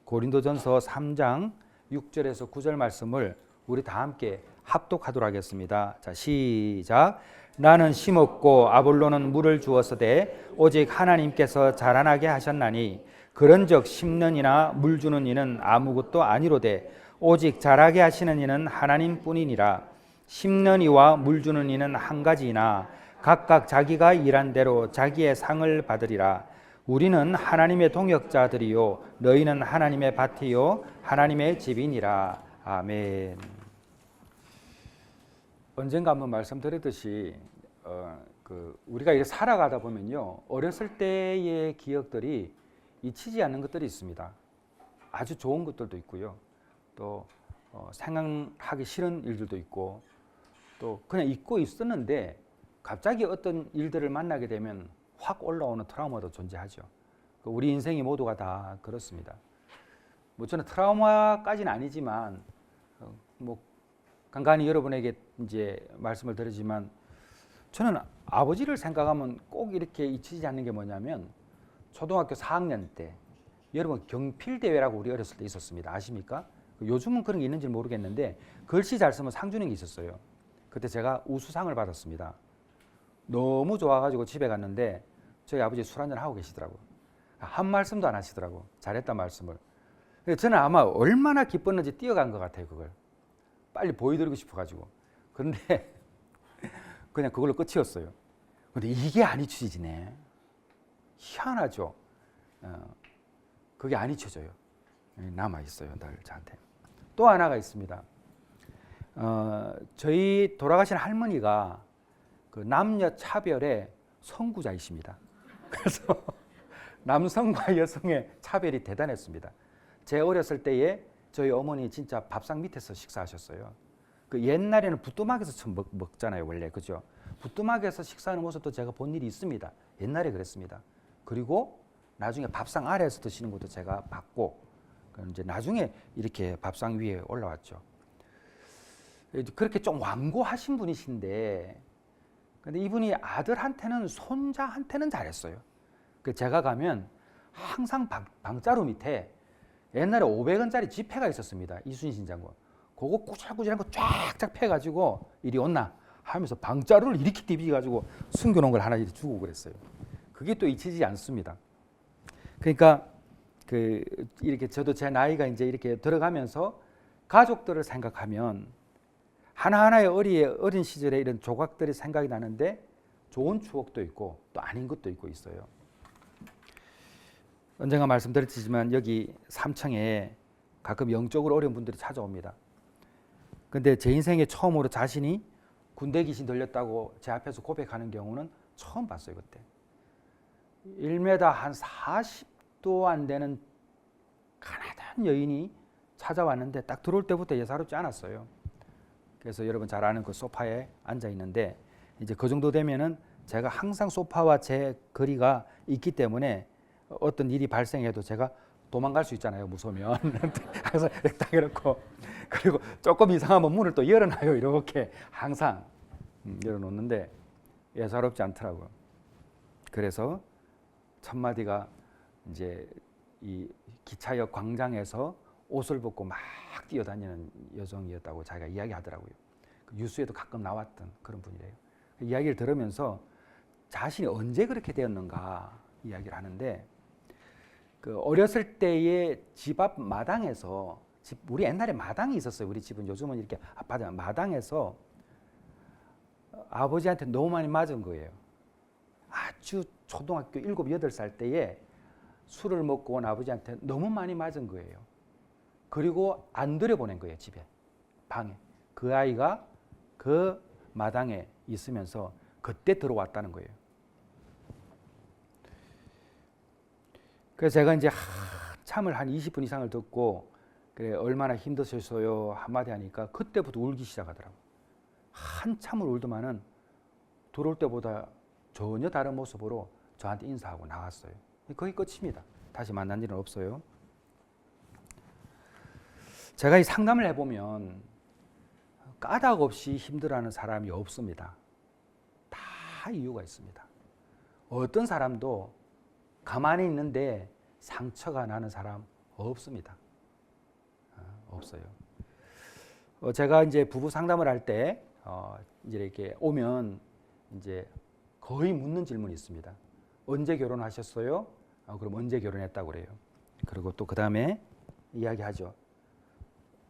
고린도전서 3장 6절에서 9절 말씀을 우리 다 함께 합독하도록 하겠습니다. 자, 시작. 나는 심었고 아볼로는 물을 주었으되 오직 하나님께서 자라나게 하셨나니 그런즉 심는 이나 물 주는 이는 아무것도 아니로되 오직 자라게 하시는 이는 하나님뿐이니라. 심는 이와 물 주는 이는 한 가지이나 각각 자기가 일한 대로 자기의 상을 받으리라. 우리는 하나님의 동역자들이요 너희는 하나님의 밭이요 하나님의 집이니라. 아멘. 언젠가 한번 말씀드렸듯이 우리가 이렇게 살아가다 보면요, 어렸을 때의 기억들이 잊히지 않는 것들이 있습니다. 아주 좋은 것들도 있고요, 또 생각하기 싫은 일들도 있고, 또 그냥 잊고 있었는데 갑자기 어떤 일들을 만나게 되면 확 올라오는 트라우마도 존재하죠. 우리 인생이 모두가 다 그렇습니다. 뭐 저는 트라우마까지는 아니지만 뭐 간간히 여러분에게 이제 말씀을 드리지만 저는 아버지를 생각하면 꼭 이렇게 잊히지 않는 게 뭐냐면 초등학교 4학년 때 여러분 경필대회라고 우리 어렸을 때 있었습니다. 아십니까? 요즘은 그런 게 있는지 모르겠는데 글씨 잘 쓰면 상 주는 게 있었어요. 그때 제가 우수상을 받았습니다. 너무 좋아가지고 집에 갔는데 저희 아버지 술 한잔 하고 계시더라고요. 한 말씀도 안 하시더라고. 잘했다 말씀을. 저는 아마 얼마나 기뻤는지 뛰어간 것 같아요. 그걸 빨리 보여드리고 싶어가지고. 그런데 그냥 그걸로 끝이었어요. 근데 이게 안 잊혀지네. 희한하죠. 그게 안 잊혀져요. 남아있어요. 늘 저한테. 또 하나가 있습니다. 저희 돌아가신 할머니가 그 남녀 차별의 선구자이십니다. 그래서 남성과 여성의 차별이 대단했습니다. 제 어렸을 때에 저희 어머니 진짜 밥상 밑에서 식사하셨어요. 그 옛날에는 부뚜막에서 처음 먹잖아요, 원래. 그죠? 부뚜막에서 식사하는 모습도 제가 본 일이 있습니다. 옛날에 그랬습니다. 그리고 나중에 밥상 아래에서 드시는 것도 제가 봤고, 이제 나중에 이렇게 밥상 위에 올라왔죠. 그렇게 좀 완고하신 분이신데, 근데 이분이 아들한테는 손자한테는 잘했어요. 제가 가면 항상 방자루 밑에 옛날에 500원짜리 지폐가 있었습니다. 이순신 장군. 그거 꾸질꾸질한 거 쫙쫙 패가지고 이리 온나 하면서 방자루를 이렇게 뒤집어가지고 숨겨놓은 걸 하나 주고 그랬어요. 그게 또 잊히지 않습니다. 그러니까 이렇게 저도 제 나이가 이제 이렇게 들어가면서 가족들을 생각하면 하나하나의 어린 시절에 이런 조각들이 생각이 나는데 좋은 추억도 있고 또 아닌 것도 있고 있어요. 언젠가 말씀드렸지만 여기 삼청에 가끔 영적으로 어려운 분들이 찾아옵니다. 근데 제 인생에 처음으로 자신이 군대 귀신 들렸다고 제 앞에서 고백하는 경우는 처음 봤어요. 그때 1m 한 40도 안 되는 가난한 여인이 찾아왔는데 딱 들어올 때부터 예사롭지 않았어요. 그래서 여러분 잘 아는 그 소파에 앉아 있는데 이제 그 정도 되면은 제가 항상 소파와 제 거리가 있기 때문에 어떤 일이 발생해도 제가 도망갈 수 있잖아요. 무서우면. 항상 딱 이렇고, 그리고 조금 이상하면 문을 또 열어놔요. 이렇게 항상 열어놓는데 예사롭지 않더라고요. 그래서 첫 마디가 이제 이 기차역 광장에서 옷을 벗고 막 뛰어다니는 여성이었다고 자기가 이야기하더라고요. 뉴스에도 가끔 나왔던 그런 분이래요. 이야기를 들으면서 자신이 언제 그렇게 되었는가 이야기를 하는데, 그 어렸을 때의 집 앞 마당에서, 우리 옛날에 마당이 있었어요. 우리 집은 요즘은 이렇게 아파트 마당에서 아버지한테 너무 많이 맞은 거예요. 아주 초등학교 7, 8살 때에 술을 먹고 온 아버지한테 너무 많이 맞은 거예요. 그리고 안 들여보낸 거예요. 집에, 방에. 그 아이가 그 마당에 있으면서 그때 들어왔다는 거예요. 그래서 제가 이제 한참을 한 20분 이상을 듣고, 그래 얼마나 힘드셨어요 한마디 하니까 그때부터 울기 시작하더라고요. 한참을 울더만은 들어올 때보다 전혀 다른 모습으로 저한테 인사하고 나갔어요. 거기 끝입니다. 다시 만난 일은 없어요. 제가 이 상담을 해보면 까닭 없이 힘들어하는 사람이 없습니다. 다 이유가 있습니다. 어떤 사람도 가만히 있는데 상처가 나는 사람 없습니다. 없어요. 제가 이제 부부 상담을 할 때 이제 이렇게 오면 이제 거의 묻는 질문이 있습니다. 언제 결혼하셨어요? 그럼 언제 결혼했다고 그래요. 그리고 또 그 다음에 이야기하죠.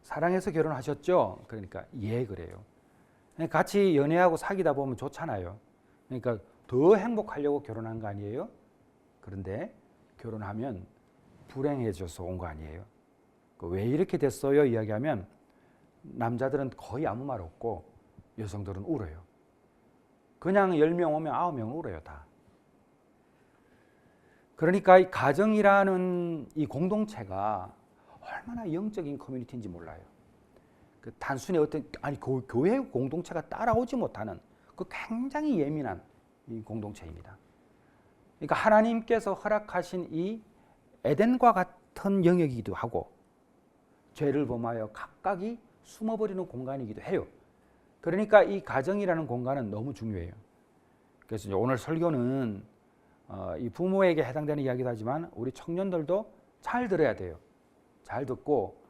사랑해서 결혼하셨죠? 그러니까 예 그래요. 같이 연애하고 사귀다 보면 좋잖아요. 그러니까 더 행복하려고 결혼한 거 아니에요? 그런데 결혼하면 불행해져서 온 거 아니에요? 왜 이렇게 됐어요? 이야기하면 남자들은 거의 아무 말 없고 여성들은 울어요. 그냥 10명 오면 9명은 울어요 다. 그러니까 이 가정이라는 이 공동체가 얼마나 영적인 커뮤니티인지 몰라요. 그 단순히 교회 공동체가 따라오지 못하는 그 굉장히 예민한 이 공동체입니다. 그러니까 하나님께서 허락하신 이 에덴과 같은 영역이기도 하고 죄를 범하여 각각이 숨어버리는 공간이기도 해요. 그러니까 이 가정이라는 공간은 너무 중요해요. 그래서 이제 오늘 설교는 이 부모에게 해당되는 이야기도 하지만 우리 청년들도 잘 들어야 돼요. 잘 듣고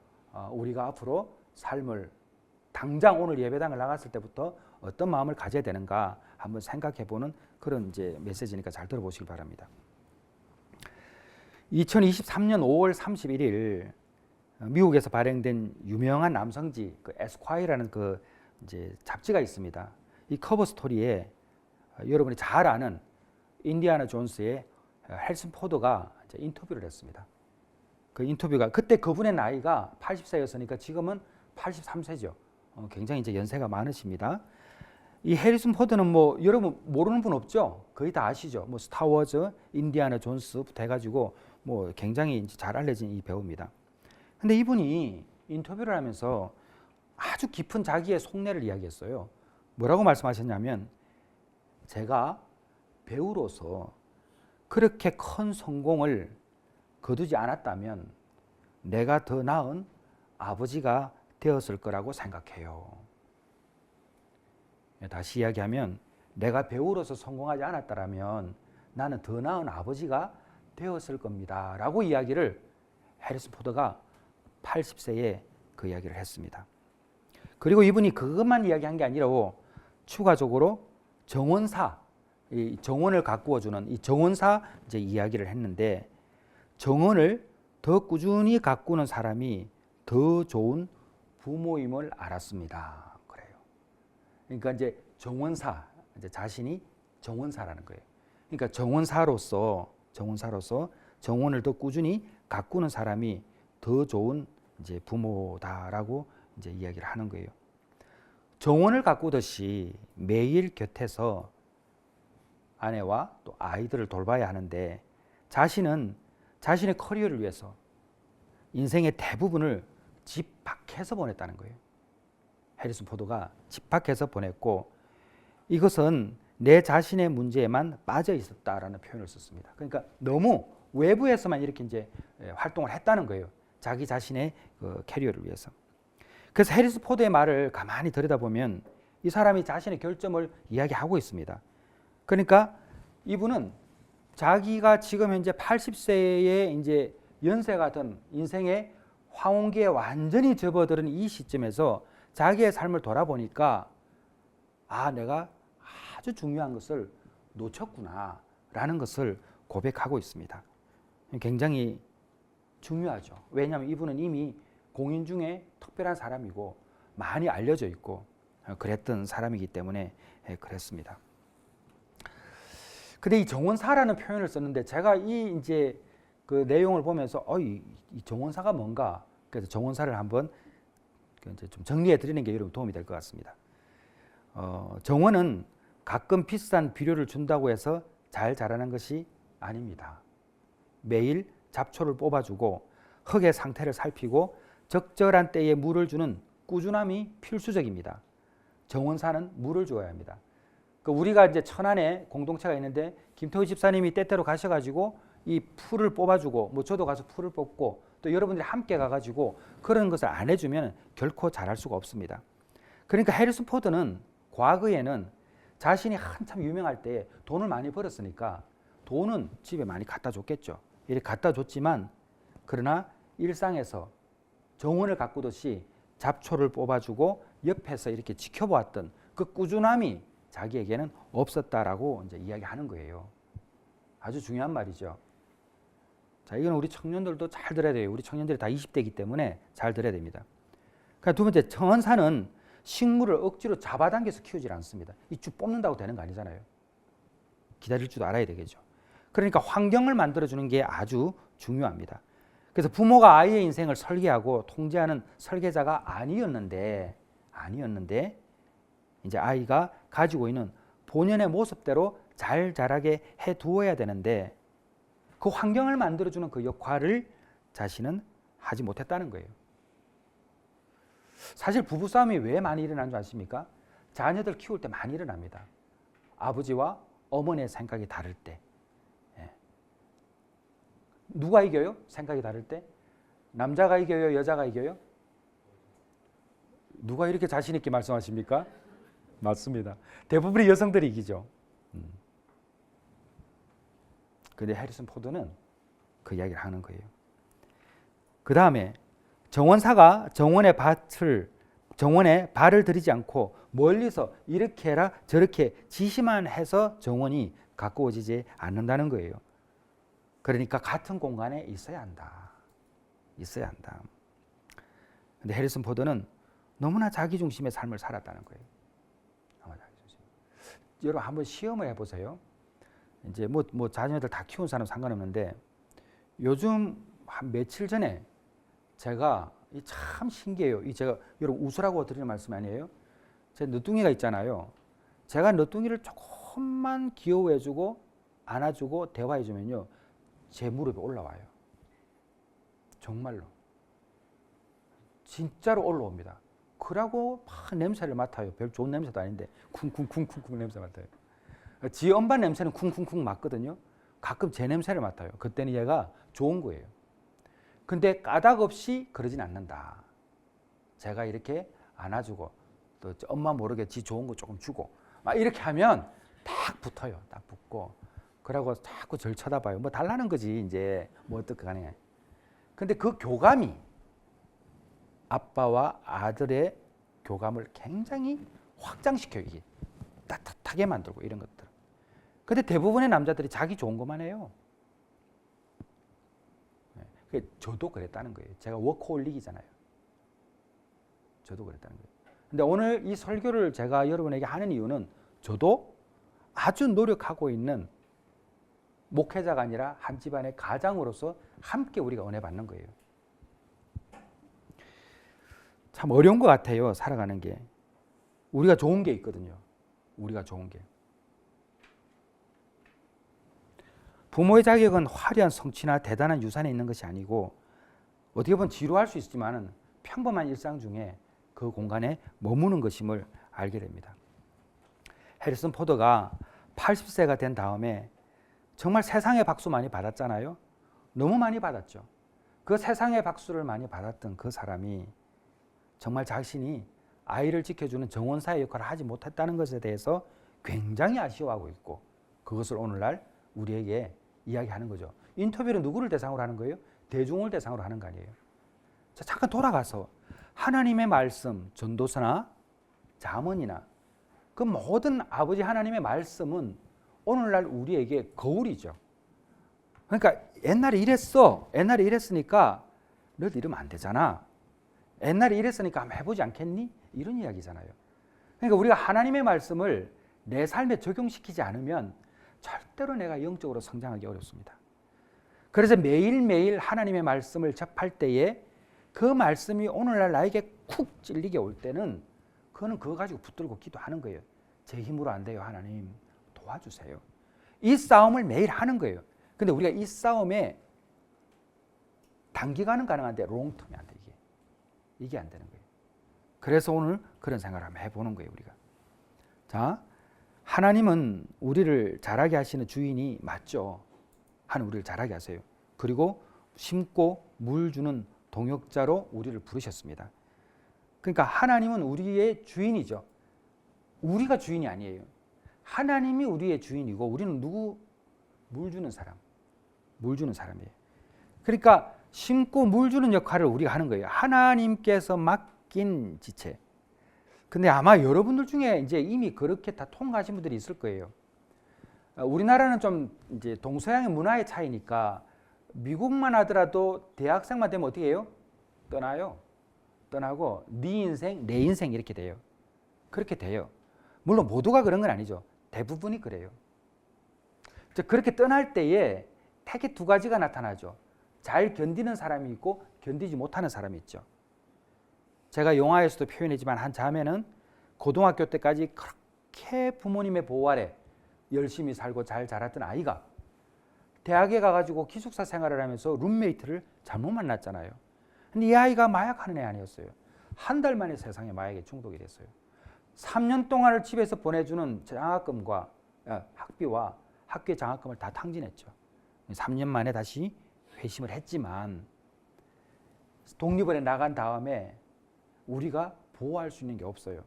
우리가 앞으로 삶을 당장 오늘 예배당을 나갔을 때부터 어떤 마음을 가져야 되는가 한번 생각해보는 그런 이제 메시지니까 잘 들어보시기 바랍니다. 2023년 5월 31일 미국에서 발행된 유명한 남성지 그 에스콰이어라는 그 이제 잡지가 있습니다. 이 커버 스토리에 여러분이 잘 아는 인디아나 존스의 해리슨 포드가 이제 인터뷰를 했습니다. 그 인터뷰가 그때 그분의 나이가 80세였으니까 지금은 83세죠. 굉장히 이제 연세가 많으십니다. 이 해리슨 포드는 뭐 여러분 모르는 분 없죠? 거의 다 아시죠? 뭐 스타워즈, 인디아나 존스부터 해가지고 뭐 굉장히 이제 잘 알려진 이 배우입니다. 근데 이분이 인터뷰를 하면서 아주 깊은 자기의 속내를 이야기했어요. 뭐라고 말씀하셨냐면 제가 배우로서 그렇게 큰 성공을 거두지 않았다면 내가 더 나은 아버지가 되었을 거라고 생각해요. 다시 이야기하면 내가 배우로서 성공하지 않았다면 나는 더 나은 아버지가 되었을 겁니다. 라고 이야기를 해리슨 포드가 80세에 그 이야기를 했습니다. 그리고 이분이 그것만 이야기한 게 아니라 추가적으로 정원사, 이 정원을 가꾸어주는 이 정원사 이제 이야기를 했는데 정원을 더 꾸준히 가꾸는 사람이 더 좋은 부모임을 알았습니다. 그래요. 그러니까 이제 정원사, 이제 자신이 정원사라는 거예요. 그러니까 정원사로서 정원을 더 꾸준히 가꾸는 사람이 더 좋은 이제 부모다라고 이제 이야기를 하는 거예요. 정원을 가꾸듯이 매일 곁에서 아내와 또 아이들을 돌봐야 하는데 자신은 자신의 커리어를 위해서 인생의 대부분을 집 밖에서 보냈다는 거예요. 해리슨 포드가 집 밖에서 보냈고 이것은 내 자신의 문제에만 빠져 있었다라는 표현을 썼습니다. 그러니까 너무 외부에서만 이렇게 이제 활동을 했다는 거예요. 자기 자신의 그 캐리어를 위해서. 그래서 해리슨 포드의 말을 가만히 들여다보면 이 사람이 자신의 결점을 이야기하고 있습니다. 그러니까 이분은 자기가 지금 현재 80세의 이제 연세가 든 인생의 황혼기에 완전히 접어드는 이 시점에서 자기의 삶을 돌아보니까 내가 아주 중요한 것을 놓쳤구나 라는 것을 고백하고 있습니다. 굉장히 중요하죠. 왜냐하면 이분은 이미 공인 중에 특별한 사람이고 많이 알려져 있고 그랬던 사람이기 때문에 그랬습니다. 근데 이 정원사라는 표현을 썼는데 제가 이 이제 그 내용을 보면서 이 정원사가 뭔가 그래서 정원사를 한번 이제 좀 정리해 드리는 게 여러분 도움이 될 것 같습니다. 정원은 가끔 비싼 비료를 준다고 해서 잘 자라는 것이 아닙니다. 매일 잡초를 뽑아주고 흙의 상태를 살피고 적절한 때에 물을 주는 꾸준함이 필수적입니다. 정원사는 물을 줘야 합니다. 우리가 이제 천안에 공동체가 있는데 김태우 집사님이 때때로 가셔가지고 이 풀을 뽑아주고 뭐 저도 가서 풀을 뽑고 또 여러분들이 함께 가가지고 그런 것을 안 해주면 결코 잘할 수가 없습니다. 그러니까 해리슨 포드는 과거에는 자신이 한참 유명할 때 돈을 많이 벌었으니까 돈은 집에 많이 갖다 줬겠죠. 이렇게 갖다 줬지만 그러나 일상에서 정원을 가꾸듯이 잡초를 뽑아주고 옆에서 이렇게 지켜보았던 그 꾸준함이 자기에게는 없었다라고 이제 이야기하는 거예요. 아주 중요한 말이죠. 자, 이건 우리 청년들도 잘 들어야 돼요. 우리 청년들이 다 20대이기 때문에 잘 들어야 됩니다. 그러니까 두 번째, 정원사는 식물을 억지로 잡아당겨서 키우질 않습니다. 이 쭉 뽑는다고 되는 거 아니잖아요. 기다릴 줄도 알아야 되겠죠. 그러니까 환경을 만들어주는 게 아주 중요합니다. 그래서 부모가 아이의 인생을 설계하고 통제하는 설계자가 아니었는데 이제 아이가 가지고 있는 본연의 모습대로 잘 자라게 해두어야 되는데 그 환경을 만들어주는 그 역할을 자신은 하지 못했다는 거예요. 사실 부부싸움이 왜 많이 일어나는 줄 아십니까? 자녀들 키울 때 많이 일어납니다. 아버지와 어머니의 생각이 다를 때. 누가 이겨요? 생각이 다를 때? 남자가 이겨요? 여자가 이겨요? 누가 이렇게 자신 있게 말씀하십니까? 맞습니다. 대부분의 여성들이 이기죠. 근데 해리슨 포드는 그 이야기를 하는 거예요. 그 다음에 정원사가 정원에 발을 들이지 않고 멀리서 이렇게 해라 저렇게 지시만 해서 정원이 가꾸어지지 않는다는 거예요. 그러니까 같은 공간에 있어야 한다. 근데 해리슨 포드는 너무나 자기중심의 삶을 살았다는 거예요. 여러분 한번 시험을 해보세요. 이제 뭐 자녀들 다 키운 사람 상관없는데 요즘 한 며칠 전에 제가 참 신기해요. 제가 여러분 웃으라고 드리는 말씀 아니에요? 제 늦둥이가 있잖아요. 제가 늦둥이를 조금만 귀여워해주고 안아주고 대화해주면요, 제 무릎에 올라와요. 정말로. 진짜로 올라옵니다. 그러고 막 냄새를 맡아요. 별 좋은 냄새도 아닌데 쿵쿵쿵쿵쿵 냄새 맡아요. 지 엄마 냄새는 쿵쿵쿵 맡거든요. 가끔 제 냄새를 맡아요. 그때는 얘가 좋은 거예요. 근데 까닭 없이 그러진 않는다. 제가 이렇게 안아주고 또 엄마 모르게 지 좋은 거 조금 주고 막 이렇게 하면 딱 붙어요. 딱 붙고 그러고 자꾸 절 쳐다봐요. 뭐 달라는 거지 이제 뭐 어떻게 가네. 근데 그 교감이 아빠와 아들의 교감을 굉장히 확장시켜요. 이게 따뜻하게 만들고 이런 것들. 근데 대부분의 남자들이 자기 좋은 것만 해요. 저도 그랬다는 거예요. 제가 워커홀릭이잖아요. 저도 그랬다는 거예요. 근데 오늘 이 설교를 제가 여러분에게 하는 이유는 저도 아주 노력하고 있는 목회자가 아니라 한 집안의 가장으로서 함께 우리가 은혜 받는 거예요. 참 어려운 것 같아요. 살아가는 게. 우리가 좋은 게 있거든요. 우리가 좋은 게. 부모의 자격은 화려한 성취나 대단한 유산에 있는 것이 아니고 어떻게 보면 지루할 수 있지만 평범한 일상 중에 그 공간에 머무는 것임을 알게 됩니다. 해리슨 포드가 80세가 된 다음에 정말 세상의 박수 많이 받았잖아요. 너무 많이 받았죠. 그 세상의 박수를 많이 받았던 그 사람이 정말 자신이 아이를 지켜주는 정원사의 역할을 하지 못했다는 것에 대해서 굉장히 아쉬워하고 있고 그것을 오늘날 우리에게 이야기하는 거죠. 인터뷰를 누구를 대상으로 하는 거예요? 대중을 대상으로 하는 거 아니에요. 자, 잠깐 돌아가서 하나님의 말씀, 전도서나 잠언이나 그 모든 아버지 하나님의 말씀은 오늘날 우리에게 거울이죠. 그러니까 옛날에 이랬으니까 너도 이러면 안 되잖아. 옛날에 이랬으니까 한번 해보지 않겠니? 이런 이야기잖아요. 그러니까 우리가 하나님의 말씀을 내 삶에 적용시키지 않으면 절대로 내가 영적으로 성장하기 어렵습니다. 그래서 매일매일 하나님의 말씀을 접할 때에 그 말씀이 오늘날 나에게 쿡 찔리게 올 때는 그거는 그거 가지고 붙들고 기도하는 거예요. 제 힘으로 안 돼요. 하나님 도와주세요. 이 싸움을 매일 하는 거예요. 근데 우리가 이 싸움에 단기간은 가능한데 롱텀이 안 돼. 이게 안 되는 거예요. 그래서 오늘 그런 생각을 한번 해보는 거예요. 우리가. 자, 하나님은 우리를 자라게 하시는 주인이 맞죠. 하나님 우리를 자라게 하세요. 그리고 심고 물 주는 동역자로 우리를 부르셨습니다. 그러니까 하나님은 우리의 주인이죠. 우리가 주인이 아니에요. 하나님이 우리의 주인이고 우리는 누구? 물 주는 사람. 물 주는 사람이에요. 그러니까 심고 물 주는 역할을 우리가 하는 거예요. 하나님께서 맡긴 지체. 근데 아마 여러분들 중에 이제 이미 그렇게 다 통과하신 분들이 있을 거예요. 우리나라는 좀 이제 동서양의 문화의 차이니까 미국만 하더라도 대학생만 되면 어떻게 해요? 떠나요. 떠나고 네 인생, 내 인생 이렇게 돼요. 그렇게 돼요. 물론 모두가 그런 건 아니죠. 대부분이 그래요. 그렇게 떠날 때에 택이 두 가지가 나타나죠. 잘 견디는 사람이 있고 견디지 못하는 사람이 있죠. 제가 영화에서도 표현했지만 한 자매는 고등학교 때까지 그렇게 부모님의 보호 아래 열심히 살고 잘 자랐던 아이가 대학에 가가지고 기숙사 생활을 하면서 룸메이트를 잘못 만났잖아요. 근데 이 아이가 마약하는 애 아니었어요. 한 달 만에 세상에 마약에 중독이 됐어요. 3년 동안을 집에서 보내주는 장학금과 학비와 학교의 장학금을 다 탕진했죠. 3년 만에 다시 회심을 했지만 독립원에 나간 다음에 우리가 보호할 수 있는 게 없어요.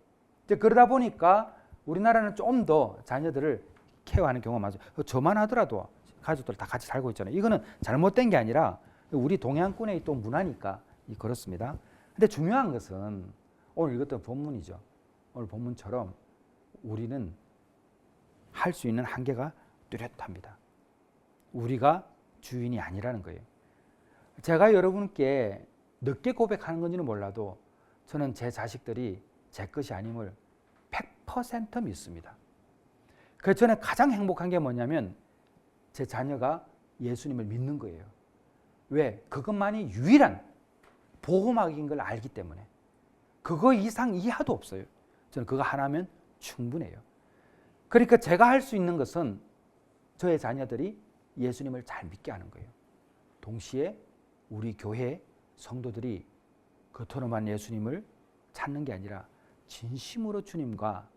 그러다 보니까 우리나라는 좀 더 자녀들을 케어하는 경우가 많아요. 저만 하더라도 가족들 다 같이 살고 있잖아요. 이거는 잘못된 게 아니라 우리 동양권의 또 문화니까 그렇습니다. 근데 중요한 것은 오늘 읽었던 본문이죠. 오늘 본문처럼 우리는 할 수 있는 한계가 뚜렷합니다. 우리가 주인이 아니라는 거예요. 제가 여러분께 늦게 고백하는 건지는 몰라도 저는 제 자식들이 제 것이 아님을 100% 믿습니다. 그래서 저는 가장 행복한 게 뭐냐면 제 자녀가 예수님을 믿는 거예요. 왜? 그것만이 유일한 보호막인 걸 알기 때문에. 그거 이상 이하도 없어요. 저는 그거 하나면 충분해요. 그러니까 제가 할 수 있는 것은 저의 자녀들이 예수님을 잘 믿게 하는 거예요. 동시에 우리 교회 성도들이 겉으로만 예수님을 찾는 게 아니라 진심으로 주님과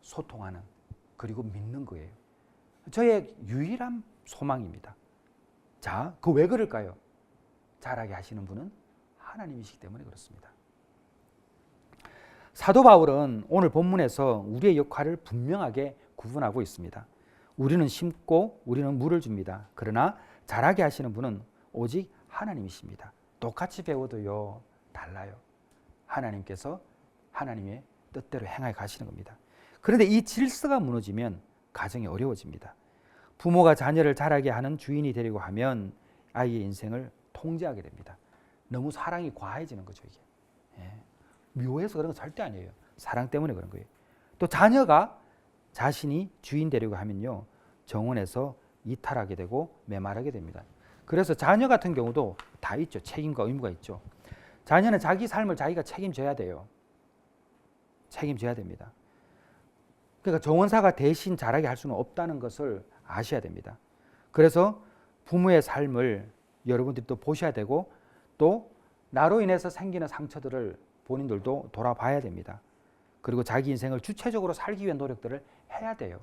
소통하는, 그리고 믿는 거예요. 저의 유일한 소망입니다. 자, 그 왜 그럴까요? 잘하게 하시는 분은 하나님이시기 때문에 그렇습니다. 사도 바울은 오늘 본문에서 우리의 역할을 분명하게 구분하고 있습니다. 우리는 심고 우리는 물을 줍니다. 그러나 잘하게 하시는 분은 오직 하나님이십니다. 똑같이 배워도요, 달라요. 하나님께서 하나님의 뜻대로 행하여 가시는 겁니다. 그런데 이 질서가 무너지면 가정이 어려워집니다. 부모가 자녀를 자라게 하는 주인이 되려고 하면 아이의 인생을 통제하게 됩니다. 너무 사랑이 과해지는 거죠, 이게. 예. 묘해서 그런 건 절대 아니에요. 사랑 때문에 그런 거예요. 또 자녀가 자신이 주인 되려고 하면요, 정원에서 이탈하게 되고 메말하게 됩니다. 그래서 자녀 같은 경우도 다 있죠. 책임과 의무가 있죠. 자녀는 자기 삶을 자기가 책임져야 돼요. 책임져야 됩니다. 그러니까 정원사가 대신 잘하게 할 수는 없다는 것을 아셔야 됩니다. 그래서 부모의 삶을 여러분들이 또 보셔야 되고, 또 나로 인해서 생기는 상처들을 본인들도 돌아봐야 됩니다. 그리고 자기 인생을 주체적으로 살기 위한 노력들을 해야 돼요.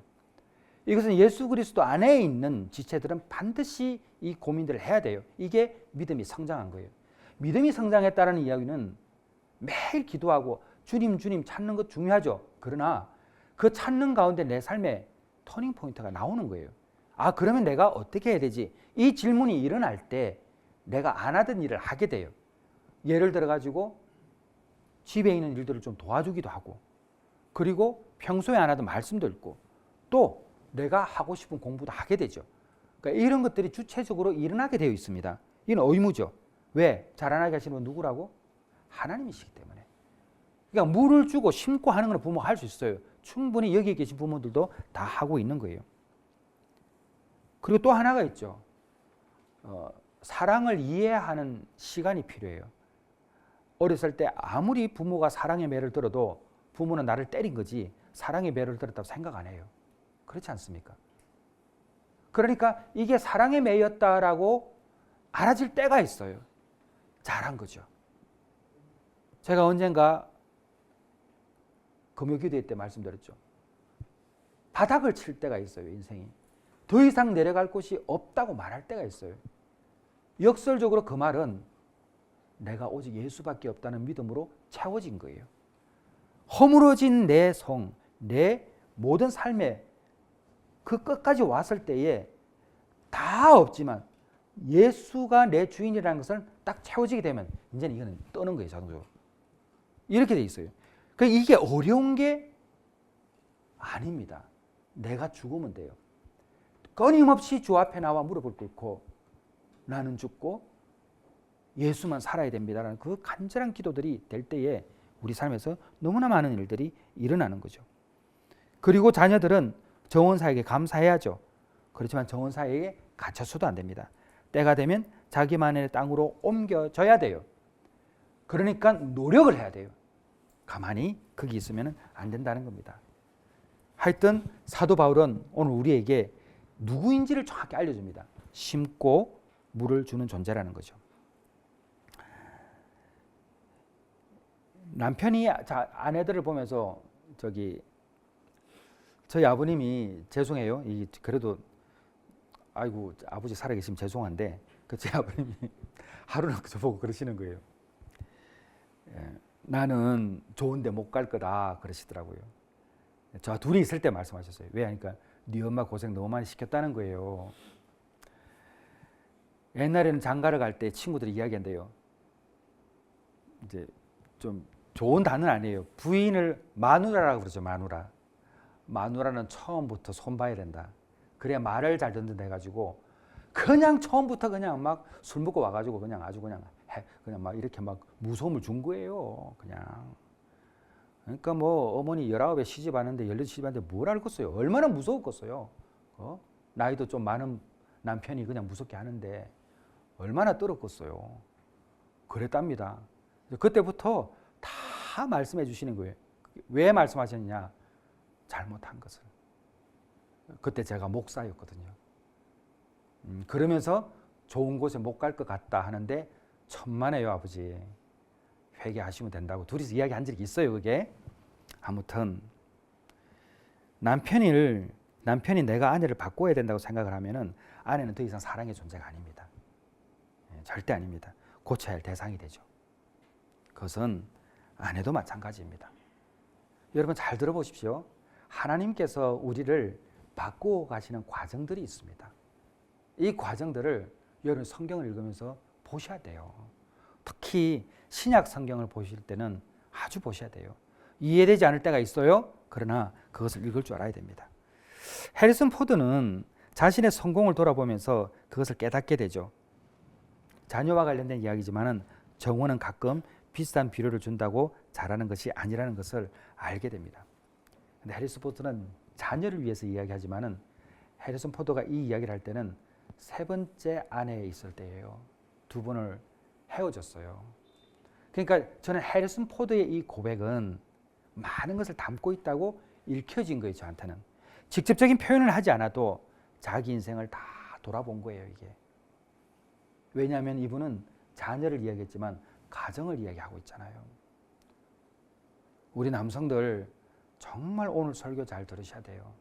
이것은 예수 그리스도 안에 있는 지체들은 반드시 이 고민들을 해야 돼요. 이게 믿음이 성장한 거예요. 믿음이 성장했다는 이야기는 매일 기도하고 주님 주님 찾는 것 중요하죠. 그러나 그 찾는 가운데 내 삶에 터닝 포인트가 나오는 거예요. 아, 그러면 내가 어떻게 해야 되지? 이 질문이 일어날 때 내가 안 하던 일을 하게 돼요. 예를 들어 가지고 집에 있는 일들을 좀 도와주기도 하고, 그리고 평소에 안 하던 말씀도 읽고, 또 내가 하고 싶은 공부도 하게 되죠. 그러니까 이런 것들이 주체적으로 일어나게 되어 있습니다. 이건 의무죠. 왜? 자라나게 하시는 분 누구라고? 하나님이시기 때문에. 그러니까 물을 주고 심고 하는 건 부모가 할 수 있어요. 충분히 여기 계신 부모들도 다 하고 있는 거예요. 그리고 또 하나가 있죠. 사랑을 이해하는 시간이 필요해요. 어렸을 때 아무리 부모가 사랑의 매를 들어도 부모는 나를 때린 거지 사랑의 매를 들었다고 생각 안 해요. 그렇지 않습니까? 그러니까 이게 사랑의 매였다라고 알아질 때가 있어요. 잘한 거죠. 제가 언젠가 금요기도회 때 말씀드렸죠. 바닥을 칠 때가 있어요, 인생이. 더 이상 내려갈 곳이 없다고 말할 때가 있어요. 역설적으로 그 말은 내가 오직 예수밖에 없다는 믿음으로 채워진 거예요. 허물어진 내 성, 내 모든 삶에 그 끝까지 왔을 때에 다 없지만 예수가 내 주인이라는 것을 딱 채워지게 되면 이제는 이거는 떠는 거예요, 자동적으로. 이렇게 돼 있어요. 그러니까 이게 어려운 게 아닙니다. 내가 죽으면 돼요. 끊임없이 주 앞에 나와 무릎을 꿇고 나는 죽고 예수만 살아야 됩니다라는 그 간절한 기도들이 될 때에 우리 삶에서 너무나 많은 일들이 일어나는 거죠. 그리고 자녀들은 정원사에게 감사해야죠. 그렇지만 정원사에게 갇혀서도 안 됩니다. 때가 되면 자기만의 땅으로 옮겨져야 돼요. 그러니까 노력을 해야 돼요. 가만히 거기 있으면 안 된다는 겁니다. 하여튼 사도 바울은 오늘 우리에게 누구인지를 정확히 알려줍니다. 심고 물을 주는 존재라는 거죠. 남편이 아내들을 보면서 저희 아버님이 죄송해요. 그래도 아이고 아버지 살아계시면 죄송한데 제 아버님이 하루는 저보고 그러시는 거예요. 나는 좋은데 못 갈 거다 그러시더라고요. 저 둘이 있을 때 말씀하셨어요. 왜 하니까 네 엄마 고생 너무 많이 시켰다는 거예요. 옛날에는 장가를 갈 때 친구들이 이야기한대요. 이제 좀 좋은 단어는 아니에요. 부인을 마누라라고 그러죠. 마누라는 처음부터 손봐야 된다. 그래야 말을 잘 듣는다 해가지고 그냥 처음부터 그냥 막 술 먹고 와가지고 그냥 아주 그냥 막 이렇게 막 무서움을 준 거예요. 그냥. 그러니까 뭐 어머니 19에 시집하는데 18에 시집하는데 뭘 알겠어요. 얼마나 무서웠겠어요. 나이도 좀 많은 남편이 그냥 무섭게 하는데 얼마나 떨었겠어요. 그랬답니다. 그때부터 다 말씀해 주시는 거예요. 왜 말씀하셨냐? 잘못한 것을. 그때 제가 목사였거든요. 그러면서 좋은 곳에 못 갈 것 같다 하는데 천만에요 아버지. 회개하시면 된다고 둘이서 이야기한 적이 있어요. 그게. 아무튼 남편이 내가 아내를 바꿔야 된다고 생각을 하면은 아내는 더 이상 사랑의 존재가 아닙니다. 절대 아닙니다. 고쳐야 할 대상이 되죠. 그것은 아내도 마찬가지입니다. 여러분 잘 들어보십시오. 하나님께서 우리를 바꾸어 가시는 과정들이 있습니다. 이 과정들을 여러분 성경을 읽으면서 보셔야 돼요. 특히 신약 성경을 보실 때는 아주 보셔야 돼요. 이해되지 않을 때가 있어요. 그러나 그것을 읽을 줄 알아야 됩니다. 해리슨 포드는 자신의 성공을 돌아보면서 그것을 깨닫게 되죠. 자녀와 관련된 이야기지만은 정원은 가끔 비싼 비료를 준다고 잘하는 것이 아니라는 것을 알게 됩니다. 근데 해리슨 포드는 자녀를 위해서 이야기하지만은 해리슨 포드가 이 이야기를 할 때는 세 번째 아내에 있을 때예요. 두 번을 헤어졌어요. 그러니까 저는 해리슨 포드의 이 고백은 많은 것을 담고 있다고 읽혀진 거예요. 저한테는. 직접적인 표현을 하지 않아도 자기 인생을 다 돌아본 거예요. 이게. 왜냐하면 이분은 자녀를 이야기했지만 가정을 이야기하고 있잖아요. 우리 남성들 정말 오늘 설교 잘 들으셔야 돼요.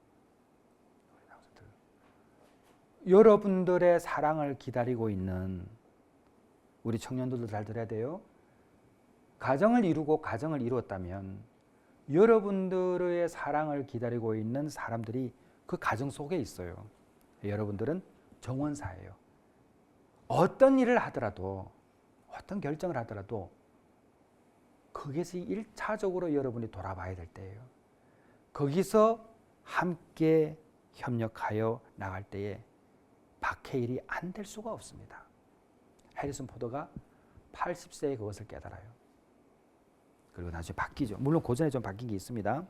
여러분들의 사랑을 기다리고 있는 우리 청년들도 잘 들어야 돼요. 가정을 이루고 가정을 이루었다면 여러분들의 사랑을 기다리고 있는 사람들이 그 가정 속에 있어요. 여러분들은 정원사예요. 어떤 일을 하더라도 어떤 결정을 하더라도 거기서 1차적으로 여러분이 돌아봐야 될 때예요. 거기서 함께 협력하여 나갈 때에 박해일이 안 될 수가 없습니다. 해리슨 포드가 80세에 그것을 깨달아요. 그리고 나중에 바뀌죠. 물론 그 전에 좀 바뀐 게 있습니다.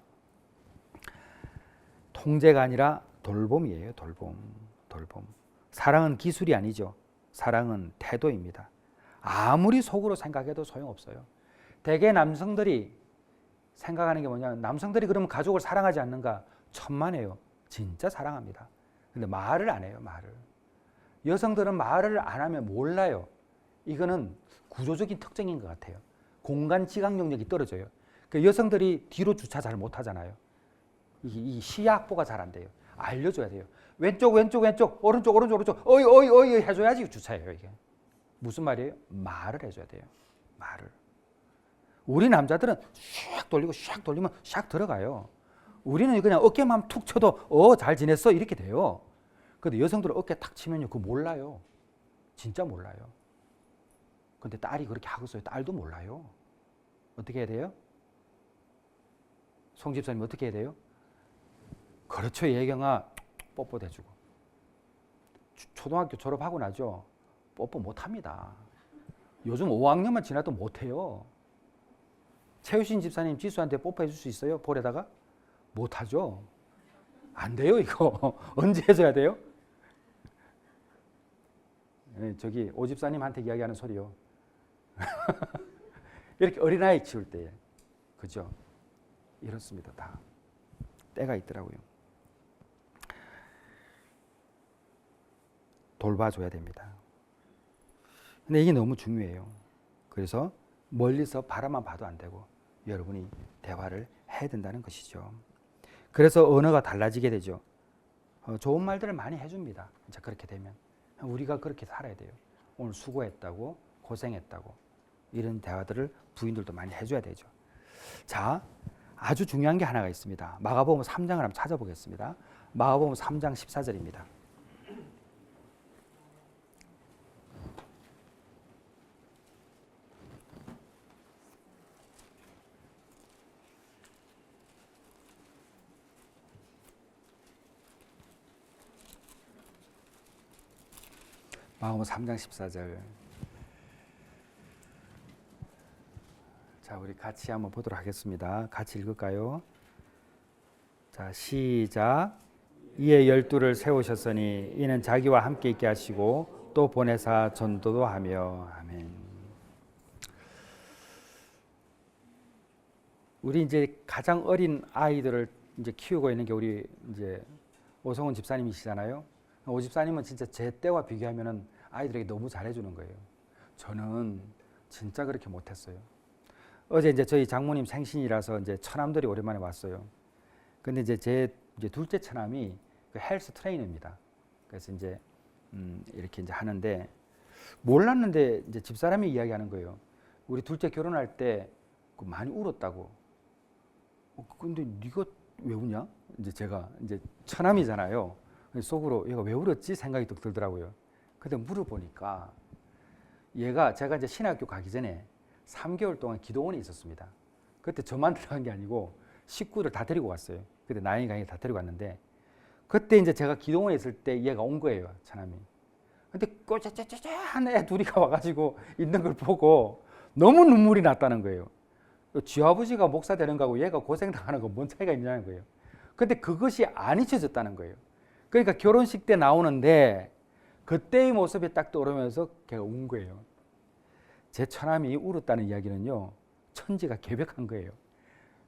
통제가 아니라 돌봄이에요. 돌봄. 사랑은 기술이 아니죠. 사랑은 태도입니다. 아무리 속으로 생각해도 소용없어요. 대개 남성들이 생각하는 게 뭐냐면 남성들이 그러면 가족을 사랑하지 않는가? 천만에요. 진짜 사랑합니다. 근데 말을 안 해요. 말을. 여성들은 말을 안 하면 몰라요. 이거는 구조적인 특징인 것 같아요. 공간 지각 능력이 떨어져요. 그 여성들이 뒤로 주차 잘 못하잖아요. 이 시야 확보가 잘 안 돼요. 알려줘야 돼요. 왼쪽, 오른쪽, 어이 해줘야지 주차예요. 이게 무슨 말이에요? 말을 해줘야 돼요. 말을. 우리 남자들은 샥 돌리고 샥 돌리면 샥 들어가요. 우리는 그냥 어깨만 툭 쳐도 잘 지냈어 이렇게 돼요. 근데 여성들은 어깨 탁 치면요 그거 몰라요. 진짜 몰라요. 근데 딸이 그렇게 하고 있어요. 딸도 몰라요. 어떻게 해야 돼요? 송 집사님 어떻게 해야 돼요? 그렇죠. 예경아 뽀뽀 대주고. 초등학교 졸업하고 나죠. 뽀뽀 못합니다. 요즘 5학년만 지나도 못해요. 최유신 집사님 지수한테 뽀뽀해 줄 수 있어요? 볼에다가? 못하죠. 안 돼요 이거. 언제 해줘야 돼요? 저기 오 집사님한테 이야기하는 소리요. 이렇게 어린아이 키울 때에. 그죠? 이렇습니다. 다 때가 있더라고요. 돌봐줘야 됩니다. 근데 이게 너무 중요해요. 그래서 멀리서 바라만 봐도 안 되고 여러분이 대화를 해야 된다는 것이죠. 그래서 언어가 달라지게 되죠. 좋은 말들을 많이 해줍니다. 이제 그렇게 되면 우리가 그렇게 살아야 돼요. 오늘 수고했다고, 고생했다고, 이런 대화들을 부인들도 많이 해줘야 되죠. 자, 아주 중요한 게 하나가 있습니다. 마가복음 3장을 한번 찾아보겠습니다. 마가복음 3장 14절입니다. 마가복음 3장 14절. 자, 우리 같이 한번 보도록 하겠습니다. 같이 읽을까요? 자, 시작. 이에 12를 세우셨으니 이는 자기와 함께 있게 하시고 또 보내사 전도도 하며. 아멘. 우리 이제 가장 어린 아이들을 이제 키우고 있는 게 우리 이제 오성훈 집사님이시잖아요. 오 집사님은 진짜 제 때와 비교하면은 아이들에게 너무 잘해주는 거예요. 저는 진짜 그렇게 못했어요. 어제 이제 저희 장모님 생신이라서 이제 처남들이 오랜만에 왔어요. 근데 이제 제 둘째 처남이 그 헬스 트레이너입니다. 그래서 이제 이렇게 이제 하는데 몰랐는데 이제 집사람이 이야기하는 거예요. 우리 둘째 결혼할 때 많이 울었다고. 근데 네가 왜 우냐? 이제 제가 이제 처남이잖아요. 속으로 얘가 왜 울었지 생각이 또 들더라고요. 근데 물어보니까 얘가 제가 이제 신학교 가기 전에 3개월 동안 기도원에 있었습니다. 그때 저만 들어간 게 아니고 식구들 다 데리고 갔어요. 그때 나영이가 다 데리고 갔는데 그때 이제 제가 기도원에 있을 때 얘가 온 거예요, 처남이. 근데 꼬짜짜짜한 애 둘이 와가지고 있는 걸 보고 너무 눈물이 났다는 거예요. 쥐 아버지가 목사 되는 거하고 얘가 고생당하는 거 뭔 차이가 있냐는 거예요. 근데 그것이 안 잊혀졌다는 거예요. 그러니까 결혼식 때 나오는데 그때의 모습이 딱 떠오르면서 걔가 운 거예요. 제 처남이 울었다는 이야기는요, 천지가 개벽한 거예요.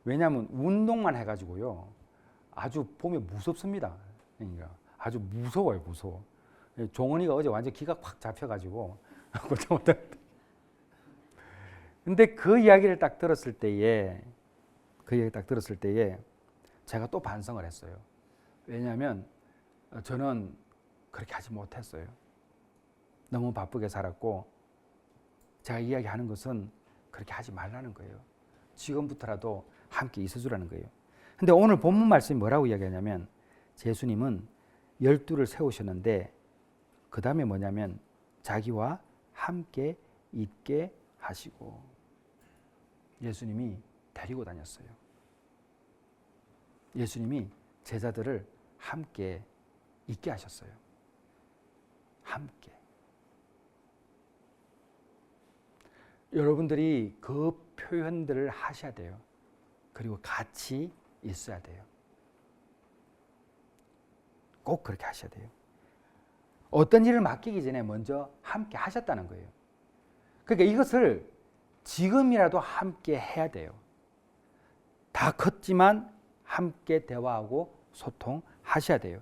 왜냐하면 운동만 해가지고요, 아주 보면 무섭습니다. 그러니까 아주 무서워요, 무서워. 종원이가 어제 완전 기가 확 잡혀가지고 근데 그 이야기를 딱 들었을 때에 제가 또 반성을 했어요. 왜냐하면 저는 그렇게 하지 못했어요. 너무 바쁘게 살았고 제가 이야기하는 것은 그렇게 하지 말라는 거예요. 지금부터라도 함께 있어주라는 거예요. 근데 오늘 본문 말씀이 뭐라고 이야기하냐면 예수님은 12를 세우셨는데 그 다음에 뭐냐면 자기와 함께 있게 하시고 예수님이 데리고 다녔어요. 예수님이 제자들을 함께 있게 하셨어요. 함께. 여러분들이 그 표현들을 하셔야 돼요. 그리고 같이 있어야 돼요. 꼭 그렇게 하셔야 돼요. 어떤 일을 맡기기 전에 먼저 함께 하셨다는 거예요. 그러니까 이것을 지금이라도 함께 해야 돼요. 다 컸지만 함께 대화하고 소통하셔야 돼요.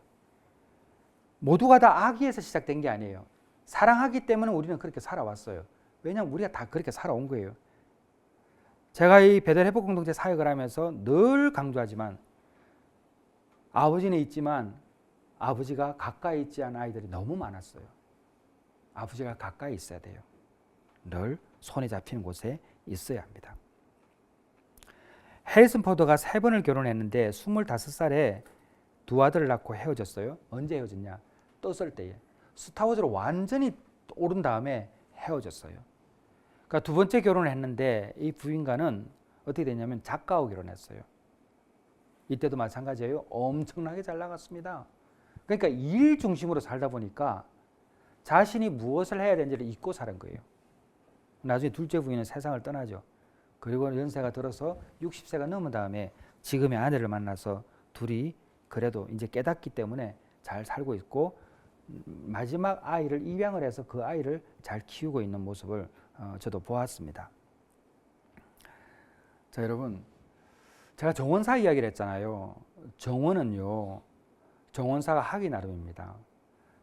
모두가 다 악의에서 시작된 게 아니에요. 사랑하기 때문에 우리는 그렇게 살아왔어요. 왜냐하면 우리가 다 그렇게 살아온 거예요. 제가 이 베델회복 공동체 사역을 하면서 늘 강조하지만 아버지는 있지만 아버지가 가까이 있지 않은 아이들이 너무 많았어요. 아버지가 가까이 있어야 돼요. 늘 손에 잡히는 곳에 있어야 합니다. 해리슨 포드가 3번을 결혼했는데 25살에 2 아들을 낳고 헤어졌어요. 언제 헤어졌냐? 떴을 때에. 스타워즈로 완전히 오른 다음에 헤어졌어요. 그러니까 두 번째 결혼을 했는데 이 부인과는 어떻게 됐냐면 작가하고 결혼했어요. 이때도 마찬가지예요. 엄청나게 잘 나갔습니다. 그러니까 일 중심으로 살다 보니까 자신이 무엇을 해야 되는지를 잊고 사는 거예요. 나중에 둘째 부인은 세상을 떠나죠. 그리고 연세가 들어서 60세가 넘은 다음에 지금의 아내를 만나서 둘이 그래도 이제 깨닫기 때문에 잘 살고 있고 마지막 아이를 입양을 해서 그 아이를 잘 키우고 있는 모습을 저도 보았습니다. 자, 여러분, 제가 정원사 이야기를 했잖아요. 정원은요, 정원사가 하기 나름입니다.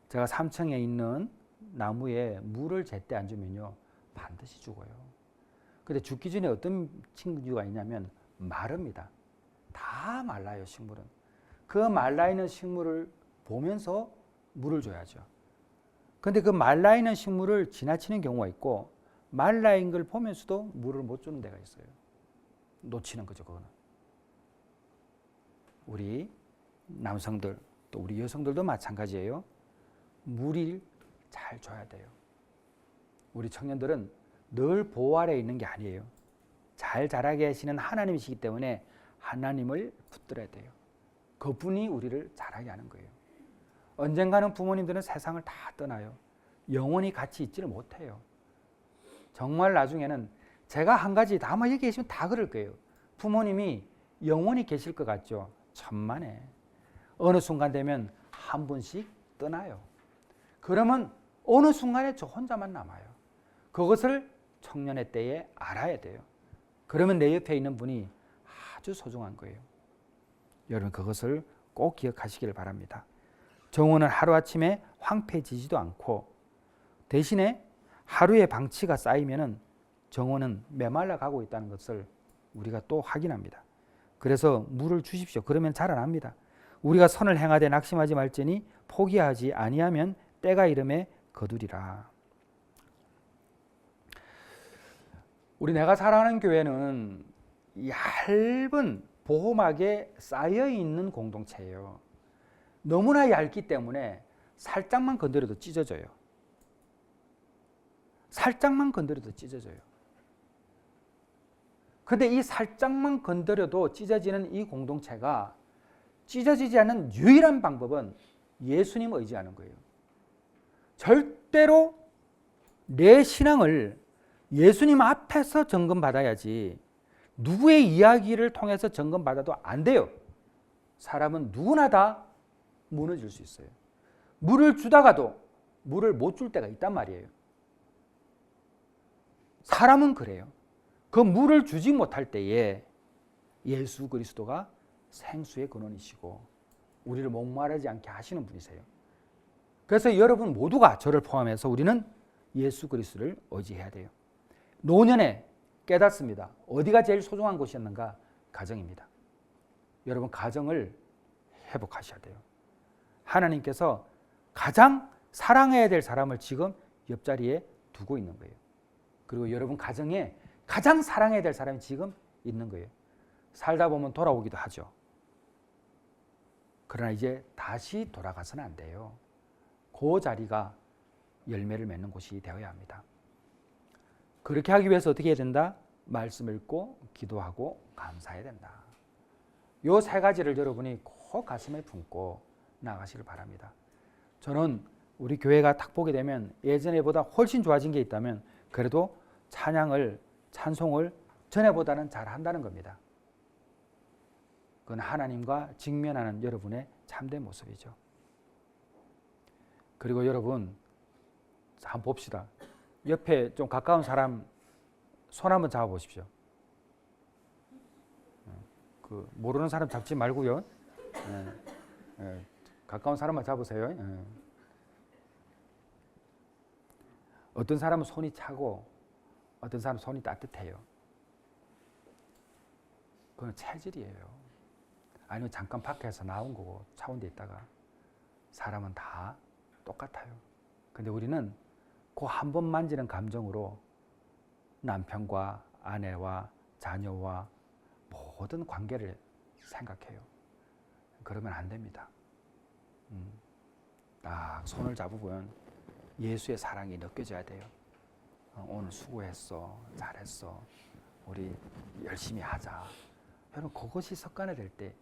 제가 3층에 있는 나무에 물을 제때 안 주면요 반드시 죽어요. 근데 죽기 전에 어떤 친구가 있냐면 마릅니다. 다 말라요, 식물은. 그 말라있는 식물을 보면서 물을 줘야죠. 근데 그 말라있는 식물을 지나치는 경우가 있고 말라인 걸 보면서도 물을 못 주는 데가 있어요. 놓치는 거죠, 그거는. 우리 남성들 또 우리 여성들도 마찬가지예요. 물을 잘 줘야 돼요. 우리 청년들은 늘 보호 아래에 있는 게 아니에요. 잘 자라게 하시는 하나님이시기 때문에 하나님을 붙들어야 돼요. 그분이 우리를 자라게 하는 거예요. 언젠가는 부모님들은 세상을 다 떠나요. 영원히 같이 있지를 못해요. 정말 나중에는 제가 한 가지 아마 여기 계시면 다 그럴 거예요. 부모님이 영원히 계실 것 같죠? 천만에. 어느 순간 되면 한 분씩 떠나요. 그러면 어느 순간에 저 혼자만 남아요. 그것을 청년의 때에 알아야 돼요. 그러면 내 옆에 있는 분이 아주 소중한 거예요. 여러분 그것을 꼭 기억하시길 바랍니다. 정원은 하루아침에 황폐해지지도 않고 대신에 하루의 방치가 쌓이면은 정원은 메말라 가고 있다는 것을 우리가 또 확인합니다. 그래서 물을 주십시오. 그러면 자라납니다. 우리가 선을 행하되 낙심하지 말지니 포기하지 아니하면 때가 이름에 거두리라. 우리 내가 사랑하는 교회는 얇은 보호막에 쌓여 있는 공동체예요. 너무나 얇기 때문에 살짝만 건드려도 찢어져요. 살짝만 건드려도 찢어져요. 근데 이 살짝만 건드려도 찢어지는 이 공동체가 찢어지지 않는 유일한 방법은 예수님 의지하는 거예요. 절대로 내 신앙을 예수님 앞에서 점검받아야지 누구의 이야기를 통해서 점검받아도 안 돼요. 사람은 누구나 다 무너질 수 있어요. 물을 주다가도 물을 못 줄 때가 있단 말이에요. 사람은 그래요. 그 물을 주지 못할 때에 예수 그리스도가 생수의 근원이시고 우리를 목마르지 않게 하시는 분이세요. 그래서 여러분 모두가 저를 포함해서 우리는 예수 그리스도를 의지해야 돼요. 노년에 깨닫습니다. 어디가 제일 소중한 곳이었는가? 가정입니다. 여러분 가정을 회복하셔야 돼요. 하나님께서 가장 사랑해야 될 사람을 지금 옆자리에 두고 있는 거예요. 그리고 여러분 가정에 가장 사랑해야 될 사람이 지금 있는 거예요. 살다 보면 돌아오기도 하죠. 그러나 이제 다시 돌아가서는 안 돼요. 그 자리가 열매를 맺는 곳이 되어야 합니다. 그렇게 하기 위해서 어떻게 해야 된다? 말씀 읽고 기도하고 감사해야 된다. 요 세 가지를 여러분이 꼭 가슴에 품고 나가시길 바랍니다. 저는 우리 교회가 딱 보게 되면 예전에보다 훨씬 좋아진 게 있다면 그래도 찬송을 전에보다는 잘 한다는 겁니다. 그건 하나님과 직면하는 여러분의 참된 모습이죠. 그리고 여러분 한번 봅시다. 옆에 좀 가까운 사람 손 한번 잡아보십시오. 그 모르는 사람 잡지 말고요. 가까운 사람만 잡으세요. 어떤 사람은 손이 차고 어떤 사람은 손이 따뜻해요. 그건 체질이에요. 아니면 잠깐 밖에서 나온 거고 차온 데 있다가 사람은 다 똑같아요. 근데 우리는 그 한 번 만지는 감정으로 남편과 아내와 자녀와 모든 관계를 생각해요. 그러면 안 됩니다. 딱 손을 잡으면 예수의 사랑이 느껴져야 돼요. 오늘 수고했어, 잘했어, 우리 열심히 하자. 여러분 그것이 습관화될 때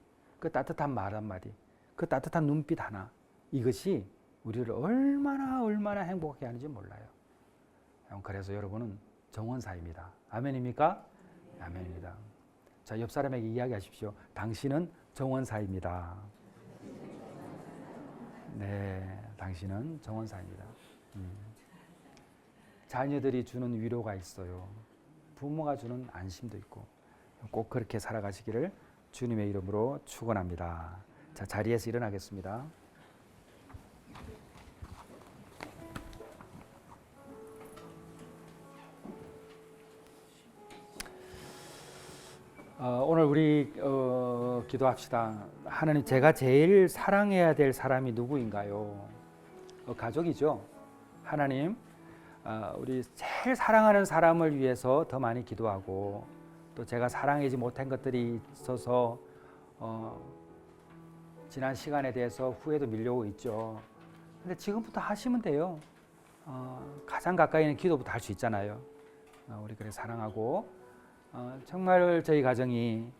그 따뜻한 말 한마디, 그 따뜻한 눈빛 하나, 이것이 우리를 얼마나 행복하게 하는지 몰라요. 그래서 여러분은 정원사입니다. 아멘입니까? 아멘입니다. 자, 옆 사람에게 이야기하십시오. 당신은 정원사입니다. 네, 당신은 정원사입니다. 자녀들이 주는 위로가 있어요. 부모가 주는 안심도 있고, 꼭 그렇게 살아가시기를 주님의 이름으로 축원합니다. 자, 자리에서 일어나겠습니다. 오늘 우리 기도합시다. 하나님, 제가 제일 사랑해야 될 사람이 누구인가요? 가족이죠. 하나님, 우리 제일 사랑하는 사람을 위해서 더 많이 기도하고, 또 제가 사랑하지 못한 것들이 있어서 지난 시간에 대해서 후회도 밀려오고 있죠. 근데 지금부터 하시면 돼요. 가장 가까이 있는 기도부터 할 수 있잖아요. 우리 그래 사랑하고, 정말 저희 가정이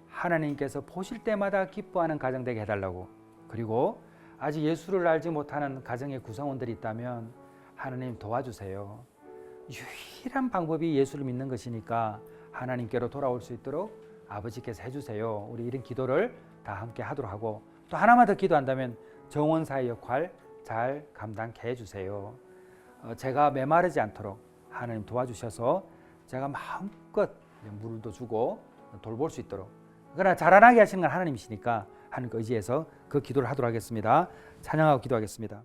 하나님께서 보실 때마다 기뻐하는 가정 되게 해달라고, 그리고 아직 예수를 알지 못하는 가정의 구성원들이 있다면 하나님 도와주세요. 유일한 방법이 예수를 믿는 것이니까 하나님께로 돌아올 수 있도록 아버지께서 해주세요. 우리 이런 기도를 다 함께 하도록 하고, 또 하나만 더 기도한다면 정원사의 역할 잘 감당케 해주세요. 제가 메마르지 않도록 하나님 도와주셔서 제가 마음껏 물도 주고 돌볼 수 있도록, 그러나 자라나게 하시는 건 하나님이시니까 하나님께 의지해서 그 기도를 하도록 하겠습니다. 찬양하고 기도하겠습니다.